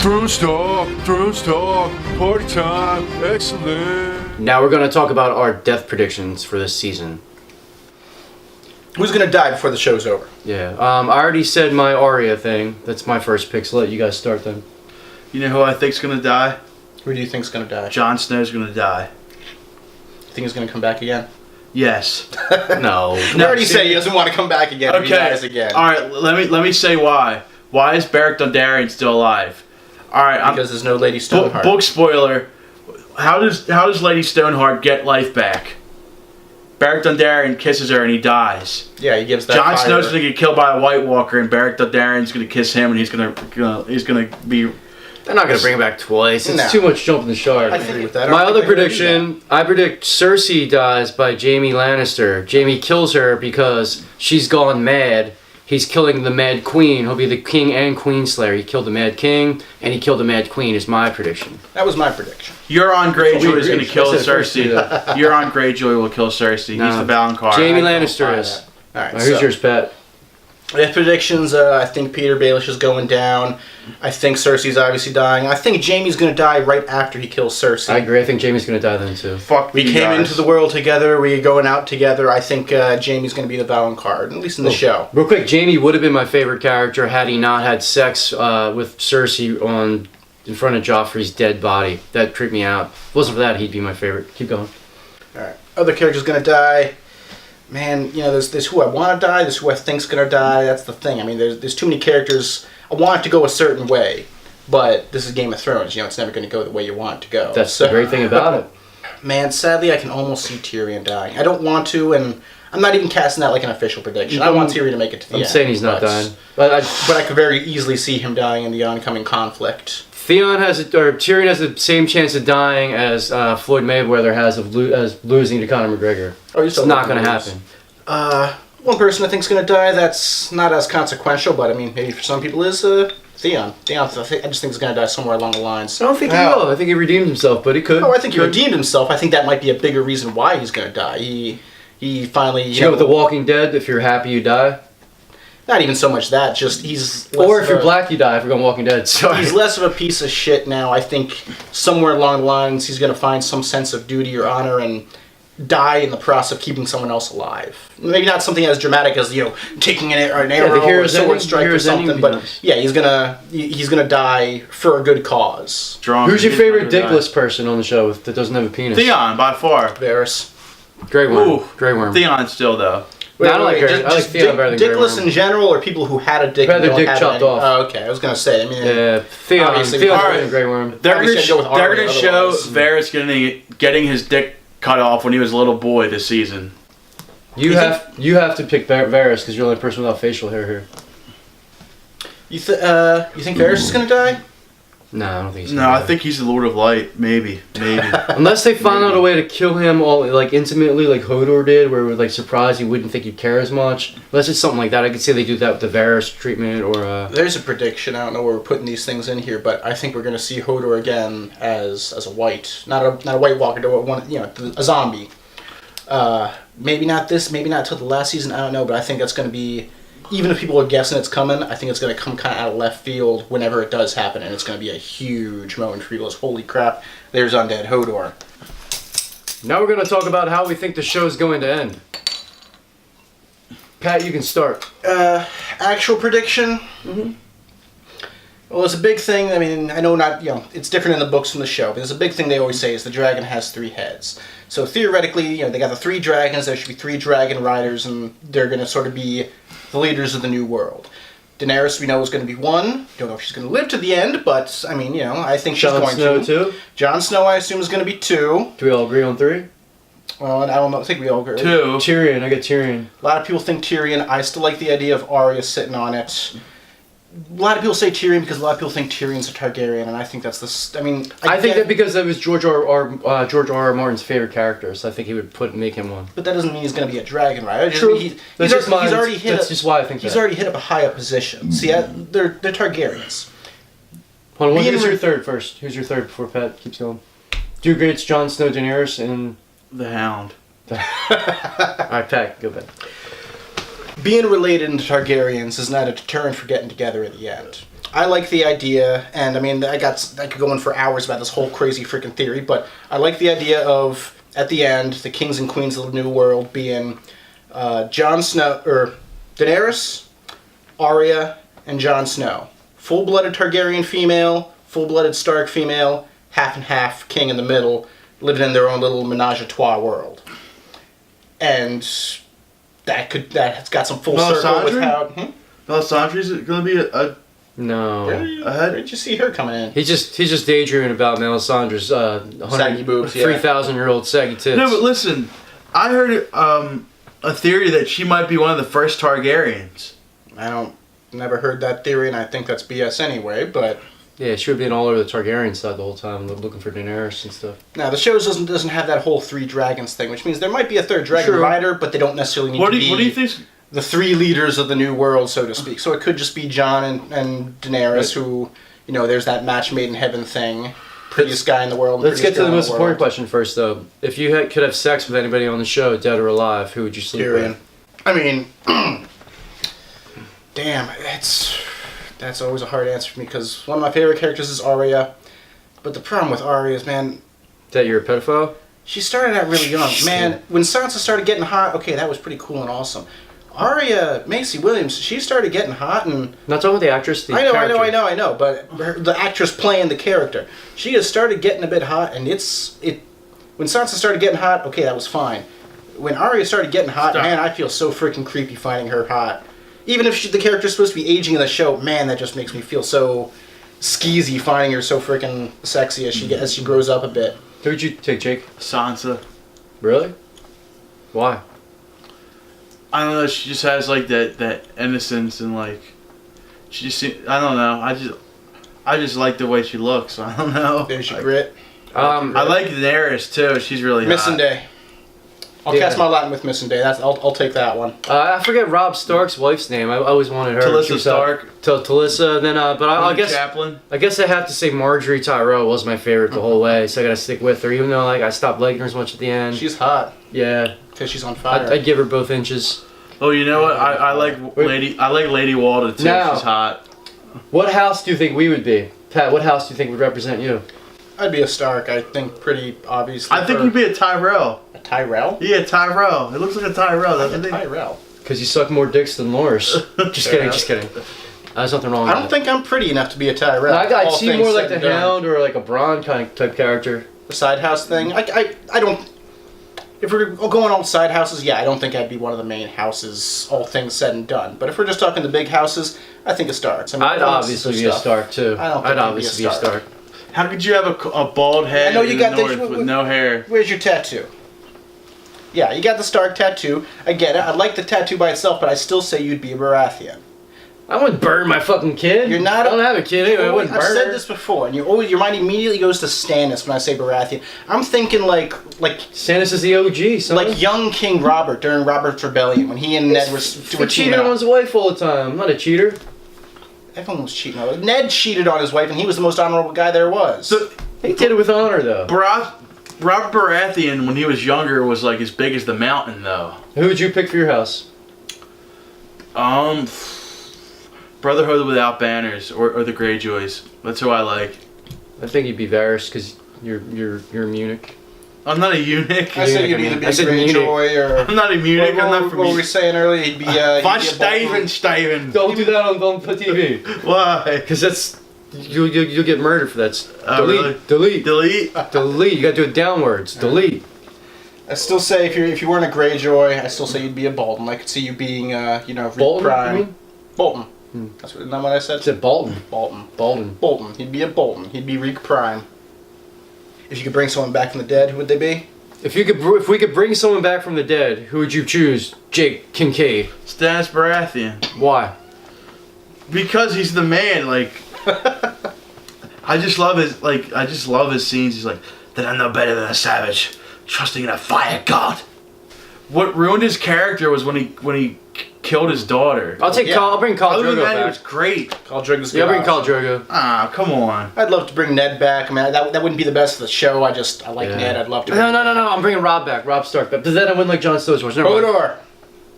Thrones talk, party time, excellent. Now we're going to talk about our death predictions for this season. Who's gonna die before the show's over? Yeah, I already said my Arya thing. That's my first pick, so let you guys start then. You know who I think's gonna die? Who do you think's gonna die? Jon Snow's gonna die. You think he's gonna come back again? Yes. No. He already said he doesn't want to come back again. If he dies again. All right. Let me say why. Why is Beric Dondarrion still alive? All right. Because there's no Lady Stoneheart. Book spoiler. How does Lady Stoneheart get life back? Beric Dondarrion kisses her and he dies. Yeah, he gives that. Jon Snow's gonna get killed by a White Walker and Beric Dondarrion's gonna kiss him and he's gonna be. They're not going to bring it back twice. It's No. too much jumping the shark. I agree with that. My other prediction, I predict Cersei dies by Jaime Lannister. Jaime kills her because she's gone mad. He's killing the Mad Queen. He'll be the King and Queen Slayer. He killed the Mad King and he killed the Mad Queen is my prediction. That was my prediction. Euron Greyjoy is gonna kill I said first two, Cersei. Euron Greyjoy will kill Cersei. No. He's the Valonqar. Jaime I don't Lannister buy is. that. All right. Who's yours, Pat? Death predictions. I think Peter Baelish is going down. I think Cersei's obviously dying. I think Jaime's going to die right after he kills Cersei. I agree. I think Jaime's going to die then too. Fuck We you came guys. into the world together. We're going out together. I think Jaime's going to be the Valonqar, at least in the show. Real quick, Jaime would have been my favorite character had he not had sex with Cersei in front of Joffrey's dead body. That creeped me out. If it wasn't for that, he'd be my favorite. Keep going. All right. Other characters going to die. Man, you know, there's who I want to die. There's who I think's going to die. That's the thing. I mean, there's too many characters. I want it to go a certain way, but this is Game of Thrones. You know, it's never going to go the way you want it to go. That's the great thing about it. Man, sadly, I can almost see Tyrion dying. I don't want to, and I'm not even casting that like an official prediction. I want Tyrion to make it to the end. I'm saying he's not but- dying. But But I could very easily see him dying in the oncoming conflict. Tyrion has the same chance of dying as Floyd Mayweather has of losing to Conor McGregor. Oh, It's not going to happen. One person I think's going to die that's not as consequential, but I mean, maybe for some people is Theon. Theon, I just think he's going to die somewhere along the lines. I don't think he will. I think he redeemed himself, but he could. Oh, I think he redeemed himself. I think that might be a bigger reason why he's going to die. He finally... You know, with The Walking Dead, if you're happy, you die. Not even so much that, just he's... Or if you're black, you die. If you're going Walking Dead, sorry. He's less of a piece of shit now. I think somewhere along the lines he's going to find some sense of duty or honor and die in the process of keeping someone else alive. Maybe not something as dramatic as, you know, taking an arrow or a sword strike or something, but yeah, he's gonna die for a good cause. Who's your favorite dickless person on the show that doesn't have a penis? Theon, by far. Varys. Grey Worm. Ooh, Grey Worm. Theon still, though. No, I don't like her. I like Theon better than Grey Dickless Worm. in general, or people who had a dick. Who had their and dick don't have chopped any? off. Oh, okay. I was gonna say. I mean, Yeah, Theon. Obviously, Theon's all better right. than Grey Worm. They're Obviously, I'd go with Arya gonna show otherwise. Varys getting his dick cut off when he was a little boy this season. You have to pick Varys because you're the only person without facial hair here. You think Varys is gonna die? No, I don't think he's No, gonna I die. think he's the Lord of Light. Maybe. Unless they find out a way to kill him all like intimately, like Hodor did, where it would like surprise you wouldn't think you'd care as much. Unless it's something like that, I could say they do that with the Varys treatment or. There's a prediction. I don't know where we're putting these things in here, but I think we're gonna see Hodor again as a white, not a White Walker, a zombie. Maybe not till the last season. I don't know, but I think that's gonna be. Even if people are guessing it's coming, I think it's going to come kind of out of left field whenever it does happen, and it's going to be a huge moment for people. Holy crap, there's Undead Hodor. Now we're going to talk about how we think the show's going to end. Pat, you can start. Actual prediction? Mm-hmm. Well, it's a big thing. I mean, I know it's different in the books from the show, but there's a big thing they always say is the dragon has 3 heads. So theoretically, they got the 3 dragons, there should be 3 dragon riders, and they're going to sort of be the leaders of the new world. Daenerys, we know, is going to be 1. Don't know if she's going to live to the end, but, I mean, I think she's going Jon Snow, to. too? Jon Snow, I assume, is going to be 2. Do we all agree on 3? Well, I don't know. I think we all agree. 2. Tyrion, I get Tyrion. A lot of people think Tyrion. I still like the idea of Arya sitting on it. A lot of people say Tyrion because a lot of people think Tyrion's a Targaryen, and I think that's the. I mean, I think that because it was George R.R. Martin's favorite character, so I think he would make him one. But that doesn't mean he's going to be a dragon, right? True. That's just why I think he's that. already hit up a high up position. See, they're Targaryens. Hold on, who's your third first? Who's your third before Pat keeps going? Do you agree it's Jon Snow, Daenerys, and The Hound. All right, Pat, go ahead. Being related to Targaryens is not a deterrent for getting together at the end. I like the idea, and I mean, I could go in for hours about this whole crazy freaking theory, but I like the idea of, at the end, the kings and queens of the New World being Jon Snow, or Daenerys, Arya, and Jon Snow. Full-blooded Targaryen female, full-blooded Stark female, half and half king in the middle, living in their own little menage-a-trois world. And that's got some full circle with how... Melisandre's going to be a No. Where did you see her coming in? He's just daydreaming about Melisandre's Saggy boobs, yeah. 3,000-year-old saggy tits. No, but listen, I heard a theory that she might be one of the first Targaryens. Never heard that theory, and I think that's BS anyway, but... Yeah, she would have been all over the Targaryen side the whole time, looking for Daenerys and stuff. Now, the show doesn't have that whole three dragons thing, which means there might be a third dragon rider, but they don't necessarily need to be... What do you think? The three leaders of the new world, so to speak. So it could just be Jon and Daenerys, who, there's that match made in heaven thing. Prettiest guy in the world. Let's get to the most important question first, though. If you could have sex with anybody on the show, dead or alive, who would you sleep with? I mean, damn, that's always a hard answer for me, because one of my favorite characters is Arya. But the problem with Arya is, man... That you're a pedophile? She started out really young. Man, when Sansa started getting hot, okay, that was pretty cool and awesome. Arya, Macy Williams, she stared getting hot and... Not talking about the actress, I know, but the actress playing the character. She has started getting a bit hot, and when Sansa started getting hot, okay, that was fine. When Arya started getting hot, man, I feel so freaking creepy finding her hot. Even if the character's supposed to be aging in the show, man, that just makes me feel so skeezy finding her so freaking sexy as she grows up a bit. Who would you take, Jake? Sansa. Really? Why? I don't know. She just has like that innocence and like she just. I don't know. I just like the way she looks. I don't know. There's your grit. I like Daenerys too. She's really Missing Day. I'll cast my Latin with Missing Day. I'll take that one. I forget Rob Stark's wife's name. I always wanted her. Talisa Stark. Talisa. Then, but I guess Chaplin. I guess I have to say Marjorie Tyrell was my favorite the whole way. So I gotta stick with her, even though I stopped liking her as much at the end. She's hot. Yeah. Because she's on fire. I'd give her both inches. Oh, you know what? I like Lady Walda too. Now, she's hot. What house do you think we would be? Pat, what house do you think would represent you? I'd be a Stark, I think, pretty obviously. I think you'd be a Tyrell. A Tyrell? Yeah, Tyrell. It looks like a Tyrell, doesn't it? Tyrell. Because you suck more dicks than Loris. Just kidding. There's nothing wrong with that. I don't think I'm pretty enough to be a Tyrell. No, I'd see more like the Hound or like a Bronn type character. The side house thing? I don't... If we're going all side houses, yeah, I don't think I'd be one of the main houses, all things said and done. But if we're just talking the big houses, I think a Stark. I mean, I'd obviously be a Stark, too. I'd obviously be a Stark. How could you have a bald head I know you got with no hair? Where's your tattoo? Yeah, you got the Stark tattoo. I get it. I like the tattoo by itself, but I still say you'd be a Baratheon. I wouldn't burn my fucking kid. You're not. I don't have a kid anyway. I wouldn't burn I've said her. this before, and your mind immediately goes to Stannis when I say Baratheon. I'm thinking like Stannis is the OG, son. like young King Robert during Robert's Rebellion when he and Ned were cheating on his wife all the time. I'm not a cheater. Everyone was cheating on him. Ned cheated on his wife, and he was the most honorable guy there was. So, he did it with honor, though. Robert Baratheon, when he was younger, was like as big as the mountain, though. Who would you pick for your house? Brotherhood Without Banners or the Greyjoys. That's who I like. I think you'd be Varys because you're Munich. I'm not a eunuch. I said you'd be the big Greyjoy, or I'm not a eunuch. I'm not from. What were we saying earlier? He'd be. Von Steven. Don't do that on TV. Why? Because that's you'll get murdered for that. Really? Delete. You gotta do it downwards. Delete. I still say if you weren't a Greyjoy, I still say you'd be a Bolton. I could see you being Reed Bolton? Prime. Bolton. That's not what I said. I said Bolton. Bolton. He'd be a Bolton. He'd be Reek Prime. If you could bring someone back from the dead, who would they be? If we could bring someone back from the dead, who would you choose? Jake Kincaid. Stannis Baratheon. Why? Because he's the man. Like, I just love his scenes. He's like, that I'm no better than a savage, trusting in a fire god. What ruined his character was when he killed his daughter. I'll bring Khal Drogo back. It was great. Khal Drogo's good. Yeah, I'll bring Khal Drogo. Ah, come on. I'd love to bring Ned back. I mean, that wouldn't be the best of the show. I like Ned. I'd love to. No. I'm bringing Rob back. Rob Stark back. But then I wouldn't like Jon Snow's horse. Hodor.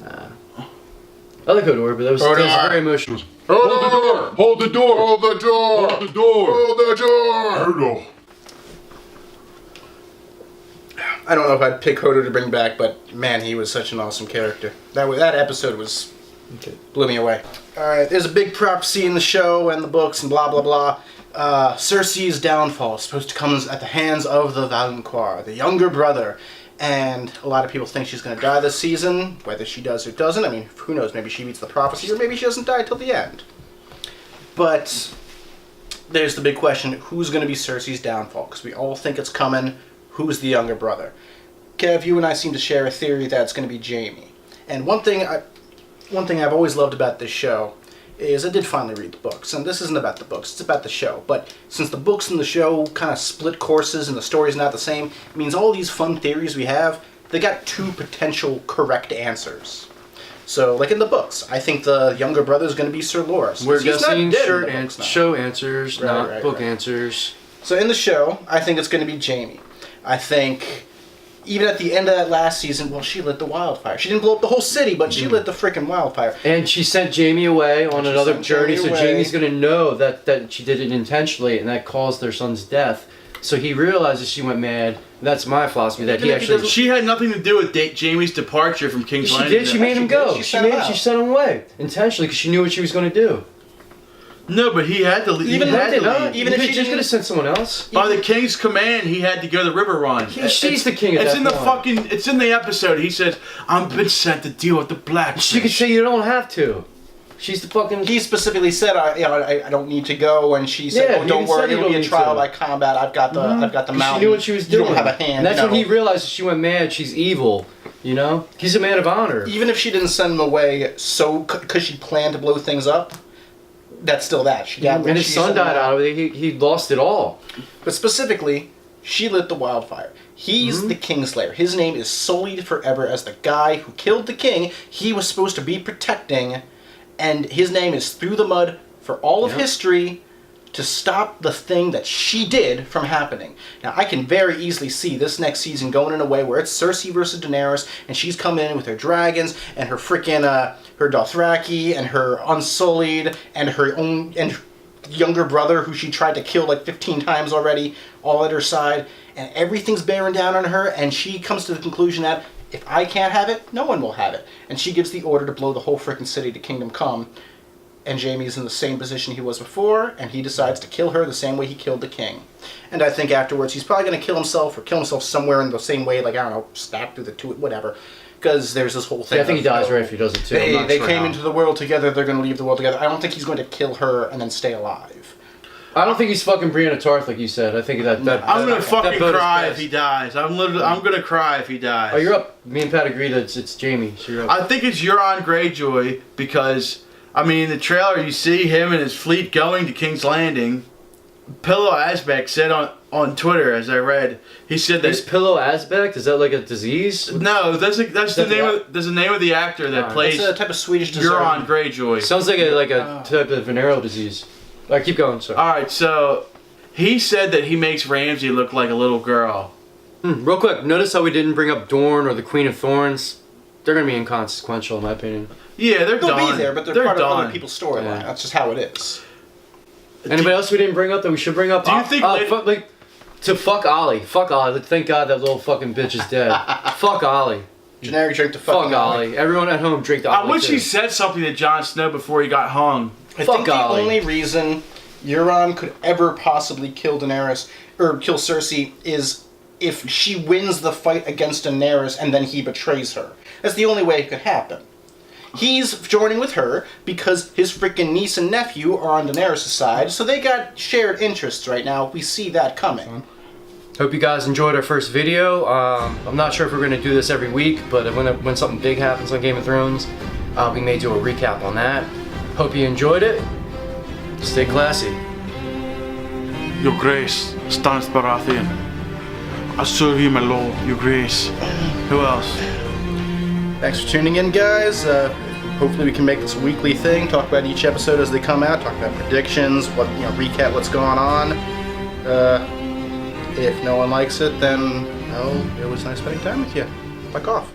I like Hodor, but that was very emotional. Hold the door! Hold the door! Hold the door! Hold the door! Hold the door! Erdo. I don't know if I'd pick Hodo to bring back, but man, he was such an awesome character. That episode was blew me away. All right, there's a big prophecy in the show and the books and blah blah blah. Cersei's downfall is supposed to come at the hands of the Valonqar, the younger brother, and a lot of people think she's going to die this season. Whether she does or doesn't, I mean, who knows? Maybe she meets the prophecy, or maybe she doesn't die till the end. But there's the big question: who's going to be Cersei's downfall? Because we all think it's coming. Who's the younger brother? Kev, you and I seem to share a theory that it's going to be Jaime. And one thing I've always loved about this show is I did finally read the books. And this isn't about the books, it's about the show. But since the books and the show kind of split courses and the story's not the same, it means all these fun theories we have, they got two potential correct answers. So, like in the books, I think the younger brother is going to be Sir Loras. We're He's not guessing dead in the books now. show answers, not book right. answers. So in the show, I think it's going to be Jaime. I think even at the end of that last season, well, she lit the wildfire. She didn't blow up the whole city, but she lit the freaking wildfire. And she sent Jaime away on another journey, so Jaime's going to know that she did it intentionally, and that caused their son's death. So he realizes she went mad. That's my philosophy, that he actually... She had nothing to do with Jaime's departure from King's Landing. She did. She made him go. She sent him away intentionally because she knew what she was going to do. No, but he had to leave. Even if she just could have sent someone else. By the king's command, he had to go to River Run. She's the king. It's in the fucking. It's in the episode. He says, "I'm been sent to deal with the black." She could say you don't have to. She's the fucking. He specifically said, "I don't need to go," and she said, Yeah, "Oh, don't worry, it'll be a trial by combat. I've got the mountain." She knew what she was doing. You don't have a hand. And that's when he realized she went mad. She's evil. You know, he's a man of honor. Even if she didn't send him away, because she planned to blow things up. That's still that. And his son died out of it. He lost it all. But specifically, she lit the wildfire. He's the Kingslayer. His name is sullied forever as the guy who killed the king he was supposed to be protecting, and his name is through the mud for all of history to stop the thing that she did from happening. Now, I can very easily see this next season going in a way where it's Cersei versus Daenerys, and she's coming in with her dragons, and her freaking, her Dothraki, and her Unsullied, and her own, and younger brother who she tried to kill like 15 times already, all at her side, and everything's bearing down on her, and she comes to the conclusion that if I can't have it, no one will have it. And she gives the order to blow the whole freaking city to Kingdom Come. And Jaime's in the same position he was before, and he decides to kill her the same way he killed the king. And I think afterwards he's probably going to kill himself, or kill himself somewhere in the same way, like, I don't know, stab through the tooth, whatever. Because there's this whole thing. Yeah, I think he dies right if he does it too. They came into the world together, they're going to leave the world together. I don't think he's going to kill her and then stay alive. I don't think he's fucking Brienne of Tarth like you said. I think that I'm gonna fucking cry if he dies. I'm gonna cry if he dies. Oh, you're up. Me and Pat agree that it's Jaime. So you're up. I think it's Euron Greyjoy because I mean in the trailer you see him and his fleet going to King's Landing. Pillow Asbeck said on Twitter, as I read, he said that. Is Pillow Asbeck? Is that like a disease? No, that's the name of there's the name of the actor that plays. It's a type of Swedish dessert. Euron Greyjoy. Sounds like a type of venereal disease. All right, keep going, sir. All right, so he said that he makes Ramsay look like a little girl. Real quick, notice how we didn't bring up Dorne or the Queen of Thorns. They're gonna be inconsequential, in my opinion. Yeah, they'll be there, but they're part done. of other people's storyline. Yeah. That's just how it is. Anybody else we didn't bring up that we should bring up? Do you think fuck Ollie? Fuck Ollie. Thank God that little fucking bitch is dead. Fuck Ollie. Generic drink to fucking Fuck Ollie. Everyone at home drink the Ollie. I wish too. he said something to Jon Snow before he got hung. I think the only reason Euron could ever possibly kill Daenerys, or kill Cersei, is if she wins the fight against Daenerys and then he betrays her. That's the only way it could happen. He's joining with her because his freaking niece and nephew are on Daenerys' side, so they got shared interests right now. We see that coming. Hope you guys enjoyed our first video. I'm not sure if we're going to do this every week, but when something big happens on Game of Thrones, we may do a recap on that. Hope you enjoyed it. Stay classy. Your Grace, Stannis Baratheon. I serve you, my lord, your Grace. Who else? Thanks for tuning in, guys. Hopefully we can make this a weekly thing, talk about each episode as they come out, talk about predictions, recap what's going on. If no one likes it, then, it was nice spending time with you. Fuck off.